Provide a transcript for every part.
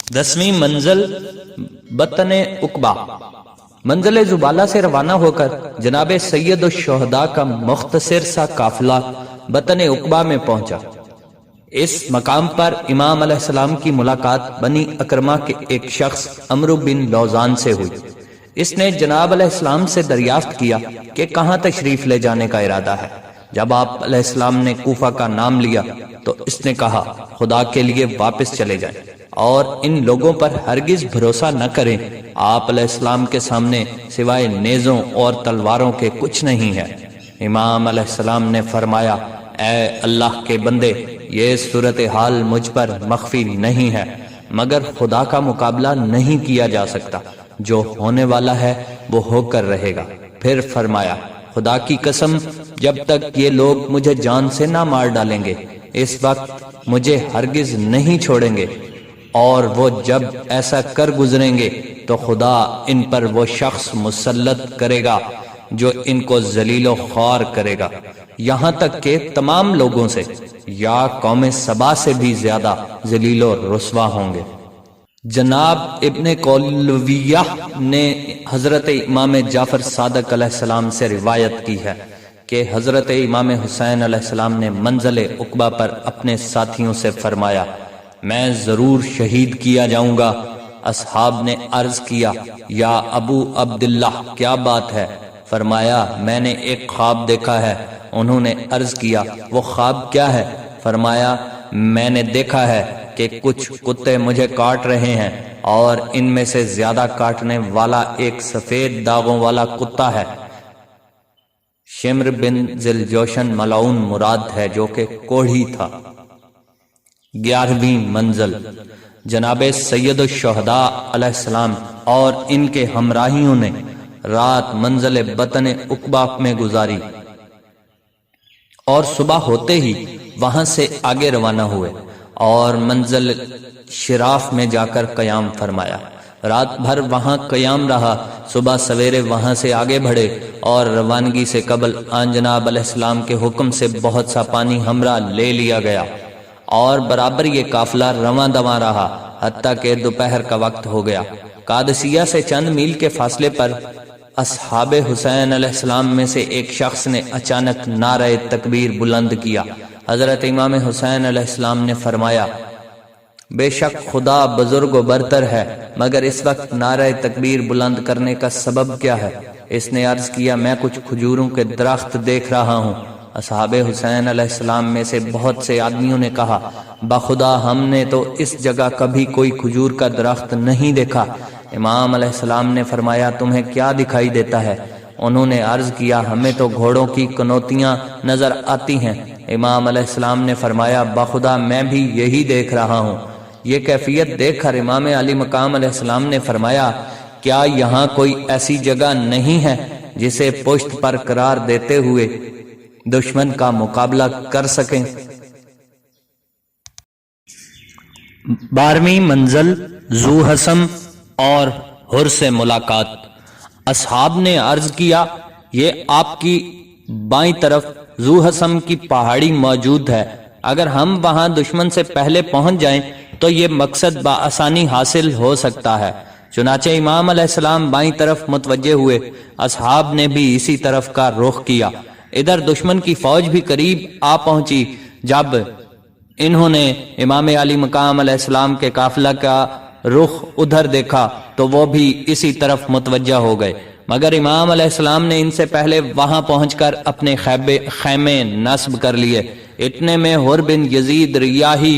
10ਵੀं मंजिल बतन उकबा। मंजिल जुबाला से रवाना होकर जनाब सैयद शुहदा का मुख्तसर सा काफिला बतन उकबा में पहुंचा। इस मकाम पर इमाम अलैहिस्सलाम की मुलाकात बनी अकरमा के एक शख्स अमरू बिन लौजान से हुई। इसने जनाब अलैहिस्सलाम से दरियाफ्त किया कि कहाँ तशरीफ ले जाने का इरादा है। जब आप अलैहिस्सलाम ने कूफा का नाम लिया तो इसने कहा, खुदा के लिए वापस चले जाएं और इन लोगों पर हरगिज भरोसा न करें। आप अलैहिस्सलाम के सामने सिवाय नेज़ों और तलवारों के कुछ नहीं है। इमाम अलैहिस्सलाम ने फरमाया, ऐ अल्लाह के बंदे, ये सूरत हाल मुझ पर मख्फी नहीं है, मगर खुदा का मुकाबला नहीं किया जा सकता। जो होने वाला है वो होकर रहेगा। फिर फरमाया, खुदा की कसम, जब तक ये लोग मुझे जान से ना मार डालेंगे इस वक्त मुझे हरगिज नहीं छोड़ेंगे, और वो जब ऐसा कर गुजरेंगे तो खुदा इन पर वो शख्स मुसल्लत करेगा जो इनको जलीलो ख्वार करेगा, यहाँ तक के तमाम लोगों से या कौम सबा से भी ज्यादा जलीलो रुस्वा होंगे। जनाब इब्ने कौलविया ने हजरत इमाम जाफर सादक अलैहिस्सलाम से रिवायत की है कि हजरत इमाम हुसैन अलैहिस्सलाम ने मंजिल उकबा पर अपने साथियों से फरमाया, मैं जरूर शहीद किया जाऊंगा। असहाब ने अर्ज किया, या अबू अब्दुल्लाह क्या बात है? फरमाया, मैंने एक ख्वाब देखा है। उन्होंने अर्ज किया, वो ख्वाब क्या है? फरमाया, मैंने देखा है कि कुछ कुत्ते मुझे काट रहे हैं और इनमें से ज्यादा काटने वाला एक सफेद दागों वाला कुत्ता है। शिम्र बिन जिलजोशन मलाउन मुराद है जो कि कोढ़ी था। 11वीं मंजिल जनाब सैयद शुहदा अलैहिस्सलाम और इनके हमराहियों ने रात मंजिल बतन उकबा में गुजारी और सुबह होते ही वहां से आगे रवाना हुए और मंजिल शिराफ में जाकर कयाम फरमाया। रात भर वहां कयाम रहा। सुबह सवेरे वहां से आगे बढ़े और रवानगी से कबल जनाब अलैहिस्सलाम के हुक्म से बहुत सा पानी हमरा ले लिया गया और बराबर ये काफिला रवां दवां रहा हत्ता के दोपहर का वक्त हो गया। कादसिया से चंद मील के फासले पर असहाबे हुसैन अलैहिस्सलाम में से एक शख्स ने अचानक नारे तकबीर बुलंद किया। हजरत इमाम हुसैन अलैहिस्सलाम ने फरमाया, बेशक खुदा बुजुर्ग बरतर है, मगर इस वक्त नारे तकबीर बुलंद करने का सबब क्या है? इसने अर्ज किया, मैं कुछ खजूरों के दरख्त देख रहा हूँ। असहाबे हुसैन अलैहिस्सलाम में से बहुत से आदमियों ने कहा, बखुदा हमने तो इस जगह कभी कोई खजूर का दरख्त नहीं देखा। इमाम अलैहिस्सलाम ने फरमाया, तुम्हें क्या दिखाई देता है? उन्होंने अर्ज किया, हमें तो घोड़ों की कनौतियां नजर आती हैं। इमाम अलैहिस्सलाम ने फरमाया, बखुदा मैं भी यही देख रहा हूँ। ये कैफियत देखकर इमाम अली मकाम अलैहिस्सलाम ने फरमाया, क्या यहाँ कोई ऐसी जगह नहीं है जिसे पुश्त पर करार देते हुए दुश्मन का मुकाबला कर सकें? 12वीं मंजिल जू हसम और हुर से मुलाकात। असहाब ने अर्ज किया, ये आपकी बाईं तरफ जू हसम की पहाड़ी मौजूद है। अगर हम वहां दुश्मन से पहले पहुंच जाएं तो ये मकसद बआसानी हासिल हो सकता है। चुनाचे इमाम अलैहिस्सलाम बाईं तरफ मुतवज्जे हुए। असहाब ने भी इसी तरफ का रुख किया। इधर दुश्मन की फौज भी करीब आ पहुंची। जब इन्होंने इमाम अली मकाम अलैहिस्सलाम के काफिला का रुख उधर देखा तो वो भी इसी तरफ मुतवज्जा हो गए, मगर इमाम अलैहिस्सलाम ने इनसे पहले वहां पहुंचकर अपने खैमे नस्ब कर लिए। इतने में हुर बिन यजीद रियाही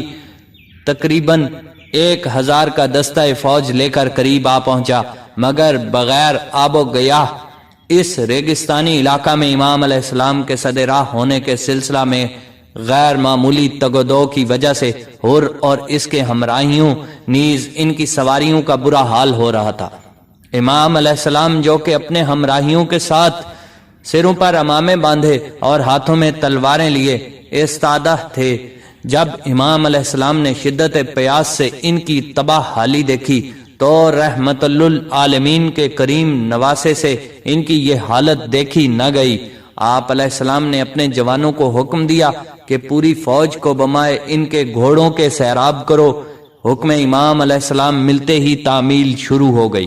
तकरीबन 1000 का दस्ता फौज लेकर करीब आ पहुंचा, मगर बगैर आबो गया इस रेगिस्तानी इलाका में इमाम अलैहिस्सलाम के सदे राह होने के सिलसिला में गैर मामूली तगदो की वजह से हुर और इसके हमराहियों नीज इनकी सवारियों का बुरा हाल हो रहा था। इमाम अलैहिस्सलाम जो कि अपने हमराहियों के साथ सिरों पर अमामे बांधे और हाथों में तलवारें लिए इस्तादा थे, जब इमाम अलैहिस्सलाम ने शिद्दत प्यास से इनकी तबाह हाली देखी तो रहमतुल आलमीन के करीम नवासे से इनकी ये हालत देखी न गई। आप अलैहिस्सलाम ने अपने जवानों को हुक्म दिया कि पूरी फौज को बमाए इनके घोड़ों के सैराब करो। حکم امام علیہ السلام ملتے ہی تعمیل شروع ہو گئی۔